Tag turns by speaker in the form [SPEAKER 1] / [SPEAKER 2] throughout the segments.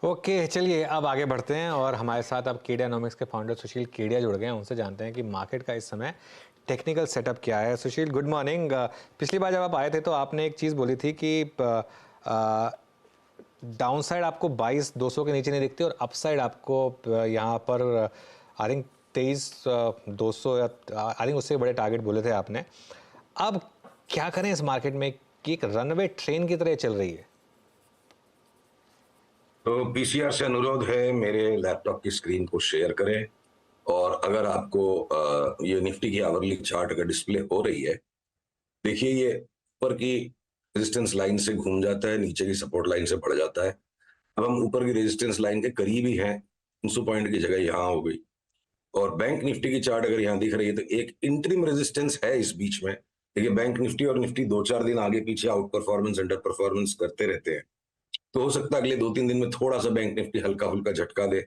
[SPEAKER 1] Okay, चलिए अब आगे बढ़ते हैं और हमारे साथ अब केडियानॉमिक्स के फाउंडर सुशील केडिया जुड़ गए हैं। उनसे जानते हैं कि मार्केट का इस समय टेक्निकल सेटअप क्या है। सुशील, गुड मॉर्निंग। पिछली बार जब आप आए थे तो आपने एक चीज़ बोली थी कि डाउन साइड आपको 22,200 के नीचे नहीं दिखती और अपसाइड आपको यहाँ पर आई थिंक 23,200 या आई थिंक उससे बड़े टारगेट बोले थे आपने। अब क्या करें इस मार्केट में कि एक रनवे ट्रेन की तरह चल रही है?
[SPEAKER 2] तो पीसीआर से अनुरोध है मेरे लैपटॉप की स्क्रीन को शेयर करें। और अगर आपको ये निफ्टी की आवरली चार्ट अगर डिस्प्ले हो रही है, देखिए ये ऊपर की रेजिस्टेंस लाइन से घूम जाता है, नीचे की सपोर्ट लाइन से बढ़ जाता है। अब हम ऊपर की रेजिस्टेंस लाइन के करीब ही हैं, 300 पॉइंट की जगह यहाँ हो गई। और बैंक निफ्टी की चार्ट अगर यहाँ दिख रही है तो एक इंटरिम रेजिस्टेंस है इस बीच में। देखिए बैंक निफ्टी और निफ्टी 2-4 दिन आगे पीछे आउट परफॉर्मेंस अंडर परफॉर्मेंस करते रहते हैं, तो हो सकता है अगले 2-3 दिन में थोड़ा सा बैंक निफ्टी हल्का फुल्का झटका दे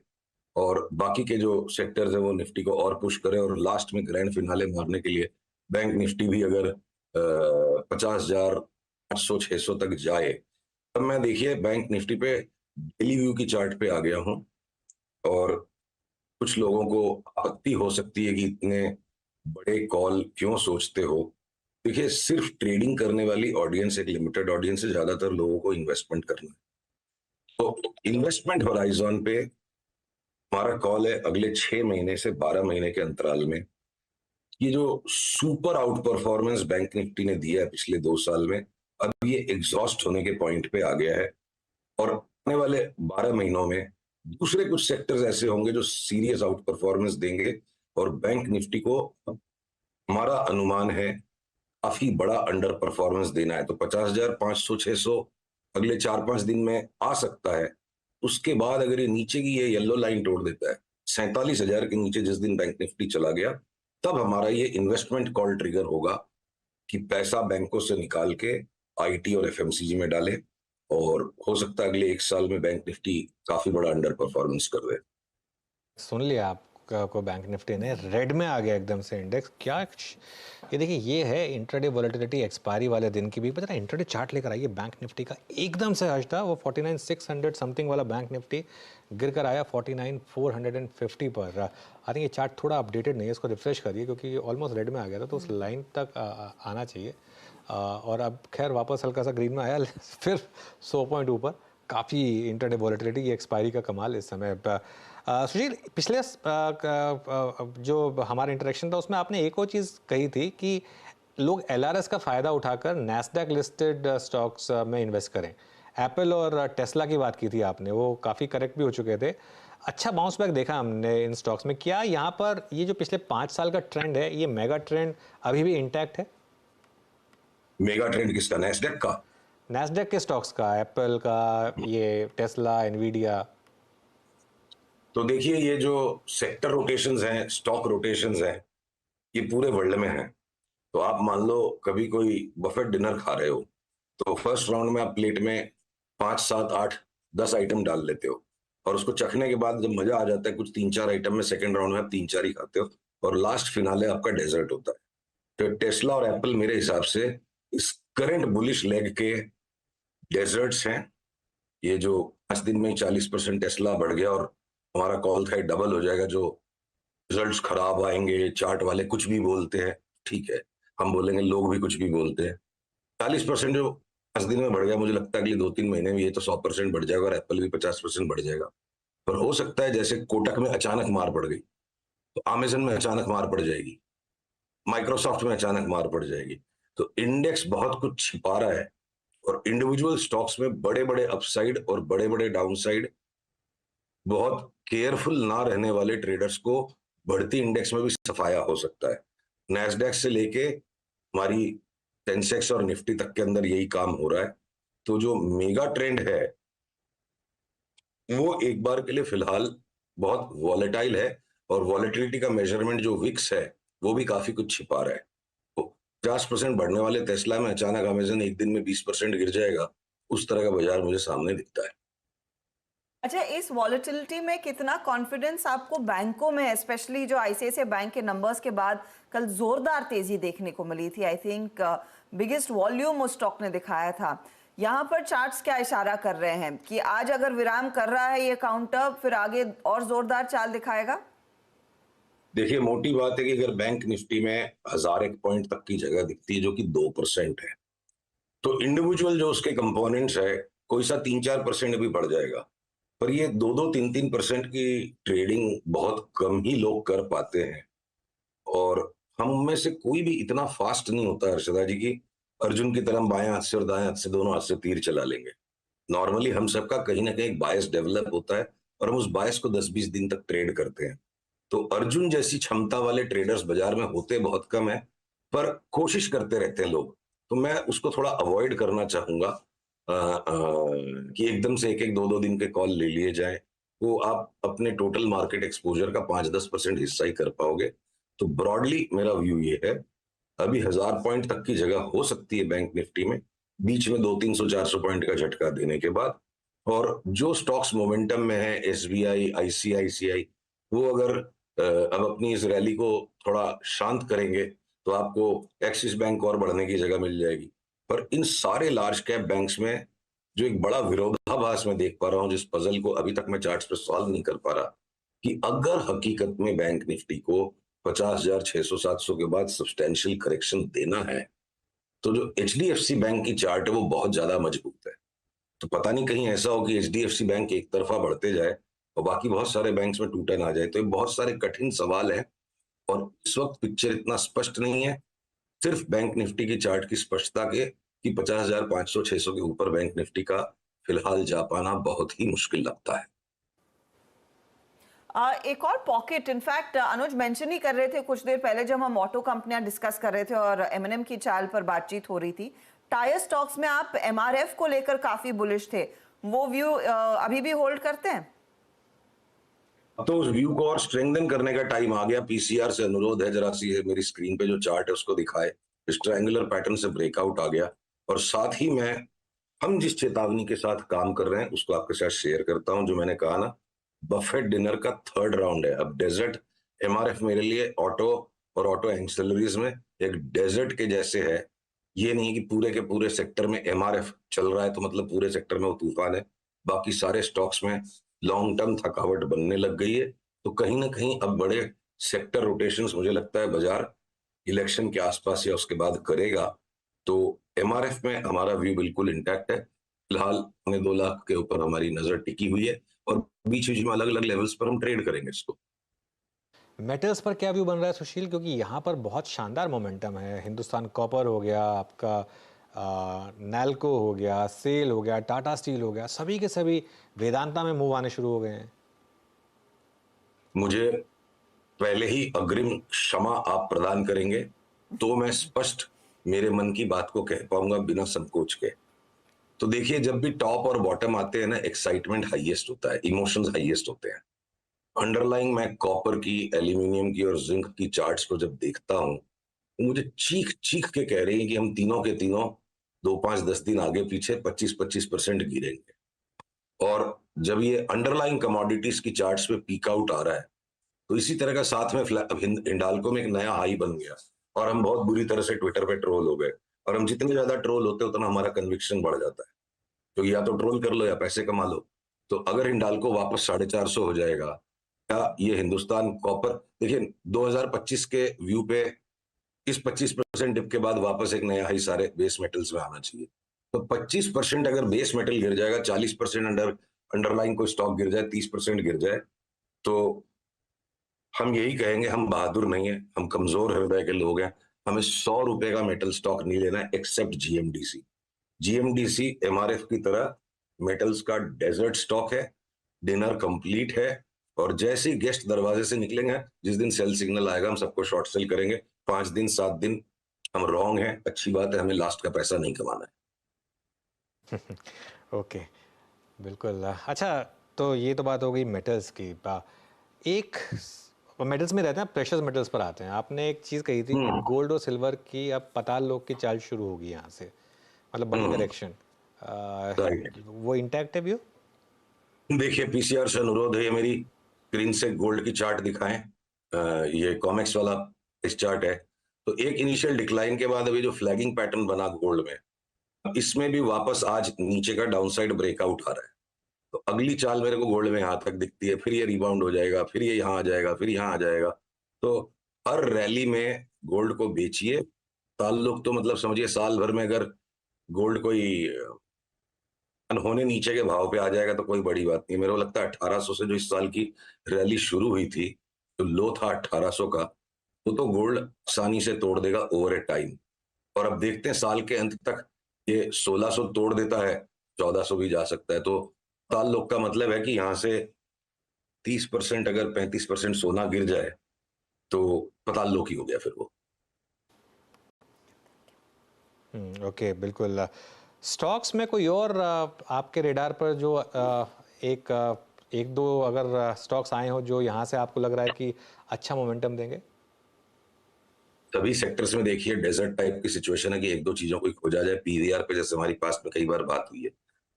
[SPEAKER 2] और बाकी के जो सेक्टर्स है वो निफ्टी को और पुश करे और लास्ट में ग्रैंड फिनाले मारने के लिए बैंक निफ्टी भी अगर 50,800-600 तक जाए, तब मैं देखिए बैंक निफ्टी पे डेली व्यू की चार्ट पे आ गया हूं। और कुछ लोगों को आपत्ति हो सकती है कि इतने बड़े कॉल क्यों सोचते हो। देखिए सिर्फ ट्रेडिंग करने वाली ऑडियंस एक लिमिटेड ऑडियंस है, ज्यादातर लोगों को इन्वेस्टमेंट करना है। तो इन्वेस्टमेंट होराइजन पे हमारा कॉल है अगले 6 महीने से 12 महीने के अंतराल में। ये जो super out performance bank Nifty ने दिया है पिछले 2 साल में, अब ये एग्जॉस्ट होने के पॉइंट पे आ गया है। और आने वाले 12 महीनों में दूसरे कुछ सेक्टर्स ऐसे होंगे जो सीरियस आउट परफॉर्मेंस देंगे और बैंक निफ्टी को हमारा अनुमान है काफी बड़ा अंडर परफॉर्मेंस देना है। तो 50,500-600 अगले 4-5 दिन में आ सकता है। उसके बाद अगर ये नीचे की ये येलो लाइन तोड़ देता है 47,000 के नीचे जिस दिन बैंक निफ्टी चला गया, तब हमारा ये इन्वेस्टमेंट कॉल ट्रिगर होगा कि पैसा बैंकों से निकाल के आईटी और एफएमसीजी में डाले। और हो सकता है अगले 1 साल में बैंक निफ्टी काफी बड़ा अंडर परफॉर्मेंस कर दे।
[SPEAKER 1] सुन लिया आपका को बैंक निफ्टी ने रेड में आ गया एकदम से इंडेक्स। क्या ये देखिए, ये है इंट्राडे वॉलेटिलिटी एक्सपायरी वाले दिन की भी। पता है इंट्राडे चार्ट लेकर आइए बैंक निफ्टी का, एकदम से आज था वो 49,600 समथिंग वाला बैंक निफ्टी गिर कर आया 49,450 पर। आई थिंक ये चार्ट थोड़ा अपडेटेड नहीं है, इसको रिफ्रेश करिए क्योंकि ये ऑलमोस्ट रेड में आ गया था, तो उस लाइन तक आना चाहिए। और अब खैर वापस हल्का सा ग्रीन में आया फिर 100 पॉइंट ऊपर। काफ़ी इंटरडे वॉलेटिलिटी की एक्सपायरी का कमाल इस समय। सुशील, पिछले जो हमारा इंटरेक्शन था उसमें आपने एक और चीज़ कही थी कि लोग एलआरएस का फ़ायदा उठाकर नैस्डैक लिस्टेड स्टॉक्स में इन्वेस्ट करें। एप्पल और टेस्ला की बात की थी आपने, वो काफ़ी करेक्ट भी हो चुके थे। अच्छा बाउंस बैक देखा हमने इन स्टॉक्स में। क्या यहाँ पर ये जो पिछले 5 साल का ट्रेंड है, ये मेगा ट्रेंड अभी भी इंटैक्ट है?
[SPEAKER 2] मेगा ट्रेंड किसका? नैस्डैक का?
[SPEAKER 1] नैस्डैक के स्टॉक्स का, एप्पल का, ये टेस्ला, एनवीडिया।
[SPEAKER 2] तो देखिए ये जो सेक्टर रोटेशंस हैं, स्टॉक रोटेशंस हैं, ये पूरे वर्ल्ड में है। तो आप मान लो कभी कोई बफेट डिनर खा रहे हो, तो फर्स्ट राउंड में आप प्लेट में 5, 7, 8, 10 आइटम डाल लेते हो और उसको चखने के बाद जब मजा आ जाता है कुछ 3-4 आइटम में, सेकंड राउंड में आप 3-4 ही खाते हो और लास्ट फिनाले आपका डेजर्ट होता है। तो टेस्ला और एप्पल मेरे हिसाब से इस करंट बुलिश लेग के डेजर्ट्स हैं। ये जो 5 दिन में 40% टेस्ला बढ़ गया और हमारा कॉल था डबल हो जाएगा, जो रिजल्ट्स खराब आएंगे, चार्ट वाले कुछ भी बोलते हैं, ठीक है, हम बोलेंगे लोग भी कुछ भी बोलते हैं। 40% जो 5 दिन में बढ़ गया, मुझे लगता है अगले 2-3 महीने में ये तो 100% बढ़ जाएगा और एप्पल भी 50% बढ़ जाएगा। पर हो सकता है जैसे कोटक में अचानक मार पड़ गई, तो अमेजन में अचानक मार पड़ जाएगी, माइक्रोसॉफ्ट में अचानक मार पड़ जाएगी। तो इंडेक्स बहुत कुछ छिपा रहा है और इंडिविजुअल स्टॉक्स में बड़े बड़े अपसाइड और बड़े बड़े डाउनसाइड, बहुत केयरफुल ना रहने वाले ट्रेडर्स को बढ़ती इंडेक्स में भी सफाया हो सकता है। नैस्डैक से लेके हमारी सेंसेक्स और निफ्टी तक के अंदर यही काम हो रहा है। तो जो मेगा ट्रेंड है वो एक बार के लिए फिलहाल बहुत वॉलेटाइल है और वॉलेटिलिटी का मेजरमेंट जो विक्स है वो भी काफी कुछ छिपा रहा है। तो 50% बढ़ने वाले टेस्ला में अचानक अमेजन एक दिन में 20% गिर जाएगा, उस तरह का बाजार मुझे सामने दिखता है।
[SPEAKER 3] अच्छा, इस वॉलेटिलिटी में कितना कॉन्फिडेंस आपको बैंकों में, स्पेशली जो आईसीआईसीआई बैंक के नंबर्स के बाद कल जोरदार तेजी देखने को मिली थी। आई थिंक बिगेस्ट वॉल्यूम उस स्टॉक ने दिखाया था। यहाँ पर चार्ट्स क्या इशारा कर रहे हैं कि आज अगर विराम कर रहा है ये काउंटर, फिर आगे और जोरदार चाल दिखाएगा?
[SPEAKER 2] देखिए, मोटी बात है कि अगर बैंक निफ्टी में 1001 पॉइंट तक की जगह दिखती है जो कि 2% है, तो इंडिविजुअल जो उसके कंपोनेंट्स है, कोई सा 3-4% भी बढ़ जाएगा। पर ये 2-2, 3-3% की ट्रेडिंग बहुत कम ही लोग कर पाते हैं। और हम में से कोई भी इतना फास्ट नहीं होता हर्षदा जी की अर्जुन की तरह बाएं हाथ से और दाएं हाथ से दोनों हाथ से तीर चला लेंगे। नॉर्मली हम सबका कहीं ना कहीं बायस डेवलप होता है और हम उस बायस को 10-20 दिन तक ट्रेड करते हैं। तो अर्जुन जैसी क्षमता वाले ट्रेडर्स बाजार में होते बहुत कम है, पर कोशिश करते रहते हैं लोग। तो मैं उसको थोड़ा अवॉइड करना चाहूंगा कि एकदम से 1-1, 2-2 दिन के कॉल ले लिए जाए। वो आप अपने टोटल मार्केट एक्सपोजर का 5-10% हिस्सा ही कर पाओगे। तो ब्रॉडली मेरा व्यू ये है, अभी 1000 पॉइंट तक की जगह हो सकती है बैंक निफ्टी में, बीच में 200-300-400 पॉइंट का झटका देने के बाद। और जो स्टॉक्स मोमेंटम में है, एसबीआई, आईसीआईसीआई, वो अगर अब अपनी इस रैली को थोड़ा शांत करेंगे तो आपको एक्सिस बैंक और बढ़ने की जगह मिल जाएगी। पर इन सारे लार्ज कैप बैंक्स में जो एक बड़ा विरोधाभास मैं देख पा रहा हूं, जिस पजल को अभी तक मैं चार्ट्स पे सॉल्व नहीं कर पा रहा, कि अगर हकीकत में बैंक निफ्टी को 50,000, 600-700 के बाद सब्सटेंशियल करेक्शन देना है, तो जो एचडीएफसी बैंक की चार्ट है वो बहुत ज्यादा मजबूत है। तो पता नहीं कहीं ऐसा हो कि एचडीएफसी बैंक एक तरफा बढ़ते जाए और बाकी बहुत सारे बैंक्स में टूटन आ जाए। तो ये बहुत सारे कठिन सवाल हैं और इस वक्त पिक्चर इतना स्पष्ट नहीं है। सिर्फ बैंक निफ्टी की चार्ट की स्पष्टता के कि 50,500-600 के ऊपर बैंक निफ्टी का फिलहाल जा पाना बहुत ही मुश्किल लगता है।
[SPEAKER 3] एक और पॉकेट, इनफैक्ट अनुज मेंशन ही कर रहे थे कुछ देर पहले जब हम ऑटो कंपनियां डिस्कस कर रहे थे और एमएनएम की चाल पर बातचीत हो रही थी। टायर स्टॉक्स में आप एमआरएफ को लेकर काफी बुलिश थे, वो व्यू अभी भी होल्ड करते हैं?
[SPEAKER 2] अब तो उस व्यू को और स्ट्रेंथन करने का टाइम आ गया। पीसीआर से अनुरोध है, जरा सी मेरी स्क्रीन पे जो चार्ट है उसको दिखाए। इस ट्रायंगुलर पैटर्न से ब्रेकआउट आ गया और साथ ही मैं हम जिस चेतावनी के साथ काम कर रहे हैं उसको आपके साथ शेयर करता हूं। जो मैंने कहा ना, बफेट डिनर का 3rd राउंड है। अब डेजर्ट एमआरएफ मेरे लिए ऑटो और ऑटो एक्सेलरीज में एक डेजर्ट के जैसे है। ये नहीं कि पूरे के पूरे सेक्टर में एमआरएफ चल रहा है तो मतलब पूरे सेक्टर में वो तूफान है। बाकी सारे स्टॉक्स में लॉन्ग टर्म थकावट बनने लग गई है। तो कहीं ना कहीं अब बड़े सेक्टर रोटेशंस मुझे लगता है बाजार इलेक्शन के आसपास या उसके बाद करेगा। तो एमआरएफ में हमारा व्यू बिल्कुल इंटैक्ट है। फिलहाल 2.25 लाख के ऊपर हमारी नजर टिकी हुई है और बीच बीच में अलग अलग लेवल्स पर हम ट्रेड करेंगे इसको।
[SPEAKER 1] मेटल्स पर क्या व्यू बन रहा है सुशील, क्योंकि यहाँ पर बहुत शानदार मोमेंटम है। हिंदुस्तान कॉपर हो गया आपका, नैल्को हो गया, सेल हो गया, टाटा स्टील हो गया, सभी के सभी वेदांता में मूव आने शुरू हो गए हैं।
[SPEAKER 2] मुझे पहले ही अग्रिम क्षमा आप प्रदान करेंगे तो मैं स्पष्ट मेरे मन की बात को कह पाऊंगा बिना संकोच के। तो देखिए, जब भी टॉप और बॉटम आते हैं ना, एक्साइटमेंट हाईएस्ट होता है, इमोशंस हाईएस्ट होते हैं। अंडरलाइंग मैं कॉपर की, एल्यूमिनियम की और जिंक की चार्ट्स को जब देखता हूं, तो मुझे चीख चीख के कह रही है कि हम तीनों के तीनों 2-5-10 दिन आगे पीछे 25-25% गिरेंगे। और जब ये अंडरलाइंग कमोडिटीज की चार्ट्स पे पीक आउट आ रहा है, तो इसी तरह का साथ में हिंडाल्को में एक नया हाई बन गया और हम बहुत बुरी तरह से ट्विटर पे ट्रोल हो गए। और हम जितने ज्यादा ट्रोल होते हैं उतना हमारा कन्विक्शन बढ़ जाता है, क्योंकि या तो ट्रोल कर लो या पैसे कमा लो। तो अगर हिंडाल्को वापस 450 हो जाएगा, या ये हिंदुस्तान कॉपर, देखिए 2025 के व्यू पे इस 25% डिप के बाद वापस एक नया हाई सारे बेस मेटल्स में आना चाहिए। तो 25% अगर बेस मेटल गिर जाएगा, 40% अंडरलाइन कोई स्टॉक गिर जाए, 30% गिर जाए, तो हम यही कहेंगे हम बहादुर नहीं है, हम कमजोर हृदय के लोग हैं। हमें 100 रुपए का मेटल स्टॉक नहीं लेना है एक्सेप्ट जीएमडीसी। जीएमडीसी एमआरएफ की तरह मेटल्स का डेजर्ट स्टॉक है, डिनर कंप्लीट है। और जैसे ही गेस्ट दरवाजे से निकलेंगे, जिस दिन सेल सिग्नल आएगा हम सबको शॉर्ट सेल करेंगे। 5 दिन 7 दिन हम रॉन्ग हैं, अच्छी बात है, हमें लास्ट का पैसा नहीं कमाना है।
[SPEAKER 1] ओके, बिल्कुल। अच्छा, तो ये तो बात हो गई मेटल्स की। एक मेटल्स में रहते हैं, प्रेशियस मेटल्स पर आते हैं। आपने एक चीज़ कही थी कि गोल्ड और सिल्वर की अब पताल लोक की चाल शुरू होगी यहाँ से, मतलब बड़ी करेक्शन, वो इंटैक्ट है व्यू?
[SPEAKER 2] देखिए, पीसीआर से अनुरोध है, ये मेरी स्क्रीन से गोल्ड की चार्ट दिखाएं। ये कॉमेक्स वाला इस चार्ट है। तो एक इनिशियल डिक्लाइन के बाद अभी जो फ्लैगिंग पैटर्न बना गोल्ड में, इसमें भी वापस आज नीचे का डाउनसाइड ब्रेकआउट आ रहा है, तो अगली चाल मेरे को गोल्ड में यहाँ तक दिखती है, फिर ये रिबाउंड हो जाएगा, फिर ये यहाँ आ जाएगा, फिर यहाँ आ जाएगा। तो हर रैली में गोल्ड को बेचिए। ताल्लुक तो मतलब समझिए साल भर में अगर गोल्ड कोई अनहोने नीचे के भाव पे आ जाएगा तो कोई बड़ी बात नहीं। मेरे को लगता है 1800 से जो इस साल की रैली शुरू हुई थी, जो लो था 1800 का, वो तो गोल्ड आसानी से तोड़ देगा ओवर ए टाइम। और अब देखते हैं साल के अंत तक ये 1600 तोड़ देता है, 1400 भी जा सकता है। तो ताल्लुक का मतलब है कि यहाँ से 30% अगर 35% सोना गिर जाए तो ताल्लुक ही हो गया फिर वो।
[SPEAKER 1] ओके, बिल्कुल। स्टॉक्स में कोई और आपके रेडार पर जो एक दो अगर स्टॉक्स आए हो जो यहाँ से आपको लग रहा है कि अच्छा मोमेंटम देंगे?
[SPEAKER 2] सभी सेक्टर्स में देखिए डेजर्ट टाइप की सिचुएशन है कि एक दो चीजों को खोजा जाए। पीवीआर पे जैसे हमारी पास में कई बार बात हुई है,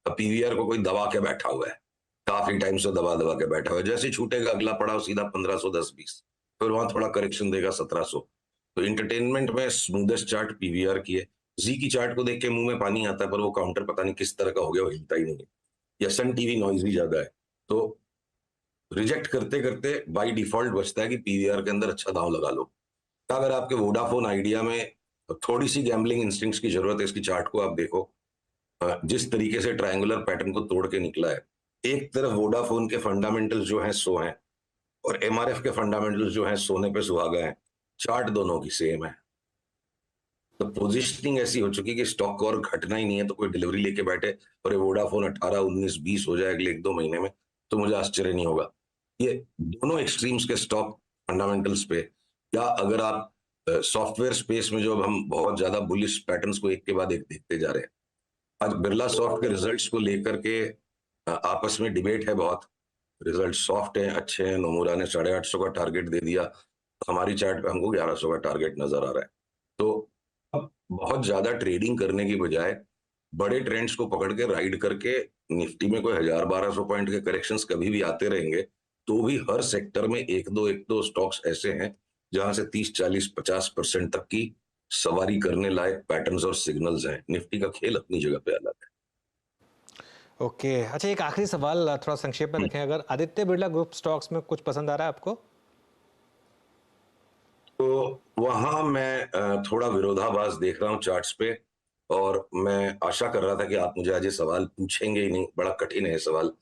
[SPEAKER 2] अब पीवीआर को कोई दबा के बैठा हुआ है, काफी टाइम से दबा दबा के बैठा हुआ है। जैसे छूटेगा अगला पड़ाव सीधा 1510-20, फिर वहां थोड़ा करेक्शन देगा 1700। तो इंटरटेनमेंट में स्मूदेस्ट चार्ट पीवीआर की है। जी की चार्ट को देख के मुंह में पानी आता है, पर वो काउंटर पता नहीं किस तरह का हो गया, वो हिलता ही नहीं है, या सन टीवी नॉइज भी ज्यादा है। तो रिजेक्ट करते करते बाई डिफॉल्ट बचता है कि पीवीआर के अंदर अच्छा दांव लगा लो। अगर आपके वोडाफोन आइडिया में थोड़ी सी गैम्बलिंग इंस्टिंक्ट्स की जरूरत है, इसकी चार्ट को आप देखो, जिस तरीके से ट्रायंगुलर पैटर्न को तोड़ के निकला है। एक तरफ वोडाफोन के फंडामेंटल्स जो हैं सो हैं, और एमआरएफ के फंडामेंटल्स जो हैं सोने पे सुहागा हैं। चार्ट दोनों की सेम है, तो पोजीशनिंग ऐसी हो चुकी कि स्टॉक को और घटना ही नहीं है, तो कोई डिलीवरी लेके बैठे और ये वोडाफोन 18, 19, 20 हो जाए अगले 1-2 महीने में, तो मुझे आश्चर्य नहीं होगा। ये दोनों एक्सट्रीम्स के स्टॉक फंडामेंटल्स पे, या अगर आप सॉफ्टवेयर स्पेस में जो अब हम बहुत ज्यादा बुलिश पैटर्न्स को एक के बाद एक देखते जा रहे हैं। आज बिरला सॉफ्ट के रिजल्ट्स को लेकर के आपस में डिबेट है बहुत। रिजल्ट सॉफ्ट हैं, अच्छे हैं, नोमुरा ने 850 का टारगेट दे दिया, तो हमारी चार्ट पे हमको 1100 का टारगेट नजर आ रहा है। तो अब बहुत ज्यादा ट्रेडिंग करने की बजाय बड़े ट्रेंड्स को पकड़ के राइड करके, निफ्टी में कोई 1000-1200 पॉइंट के करेक्शंस कभी भी आते रहेंगे, तो भी हर सेक्टर में एक दो स्टॉक्स ऐसे हैं जहां से 30-40-50% तक की सवारी करने लायक पैटर्न्स और सिग्नल्स हैं। निफ्टी का खेल अपनी जगह पे अलग है।
[SPEAKER 1] ओके, अच्छा, एक आखिरी सवाल थोड़ा संक्षेप में रखें। अगर आदित्य बिरला ग्रुप स्टॉक्स में कुछ पसंद आ रहा है आपको?
[SPEAKER 2] तो वहां मैं थोड़ा विरोधाभास देख रहा हूं चार्ट्स पे, और मैं आशा कर रहा था कि आप मुझे आज ये सवाल पूछेंगे ही नहीं, बड़ा कठिन है सवाल।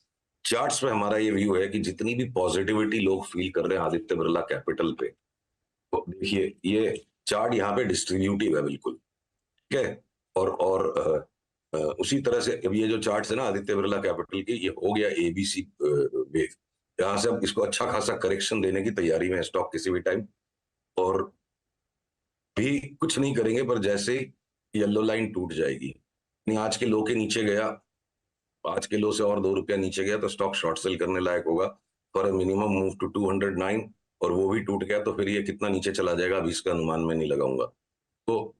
[SPEAKER 2] चार्ट्स पे हमारा ये व्यू है कि जितनी भी पॉजिटिविटी लोग फील कर रहे हैं आदित्य बिरला कैपिटल पे, तो देखिए ये चार्ट यहाँ पे डिस्ट्रीब्यूटिव है बिल्कुल, ठीक है। और उसी तरह से अब ये जो चार्ट्स है ना आदित्य बिरला कैपिटल की, ये हो गया एबीसी वेव। यहाँ से अब इसको अच्छा खासा करेक्शन देने की तैयारी में है स्टॉक किसी भी टाइम, और भी कुछ नहीं करेंगे, पर जैसे ही येलो लाइन टूट जाएगी, नहीं आज के लो के नीचे गया, आज के लो से और 2 रुपया नीचे गया, तो स्टॉक शॉर्ट सेल करने लायक होगा फॉर मिनिमम मूव टू 209, और वो भी टूट गया तो फिर ये कितना नीचे चला जाएगा अभी इसका अनुमान मैं नहीं लगाऊंगा। तो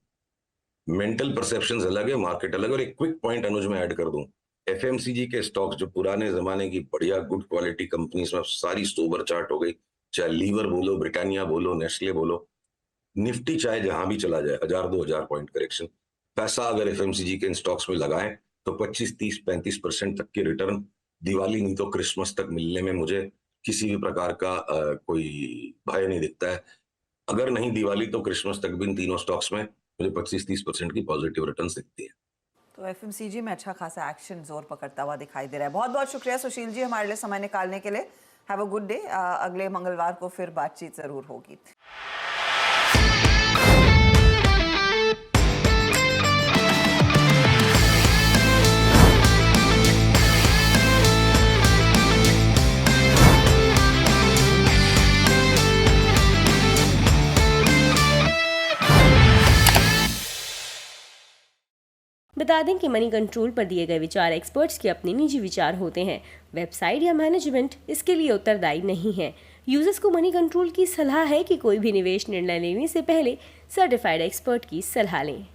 [SPEAKER 2] मेंटल परसेप्शंस अलग है, मार्केट अलग है। और एक क्विक पॉइंट अनुज में ऐड कर दूं, एफएमसीजी के स्टॉक्स जो पुराने जमाने की बढ़िया गुड क्वालिटी कंपनीज में सारी सोबर चार्ट हो गई, चाहे लीवर बोलो, ब्रिटानिया बोलो, नेस्ले बोलो, निफ्टी चाहे जहां भी चला जाए 1000-2000 पॉइंट करेक्शन, पैसा अगर एफएमसीजी के इन स्टॉक्स में लगाएं तो 25-30-35% तक की रिटर्न दिवाली नहीं तो क्रिसमस तक मिलने में मुझे किसी भी प्रकार का कोई भय नहीं दिखता है। अगर नहीं दिवाली तो क्रिसमस तक भी इन तीनों स्टॉक्स में मुझे 25-30% की पॉजिटिव रिटर्न दिखती है।
[SPEAKER 3] तो एफएमसीजी में अच्छा खासा एक्शन जोर पकड़ता हुआ दिखाई दे रहा है। बहुत बहुत शुक्रिया सुशील जी हमारे लिए समय निकालने के लिए। Have a good day. अगले मंगलवार को फिर बातचीत जरूर होगी।
[SPEAKER 4] बता दें कि मनी कंट्रोल पर दिए गए विचार एक्सपर्ट्स के अपने निजी विचार होते हैं। वेबसाइट या मैनेजमेंट इसके लिए उत्तरदायी नहीं है। यूजर्स को मनी कंट्रोल की सलाह है कि कोई भी निवेश निर्णय लेने से पहले सर्टिफाइड एक्सपर्ट की सलाह लें।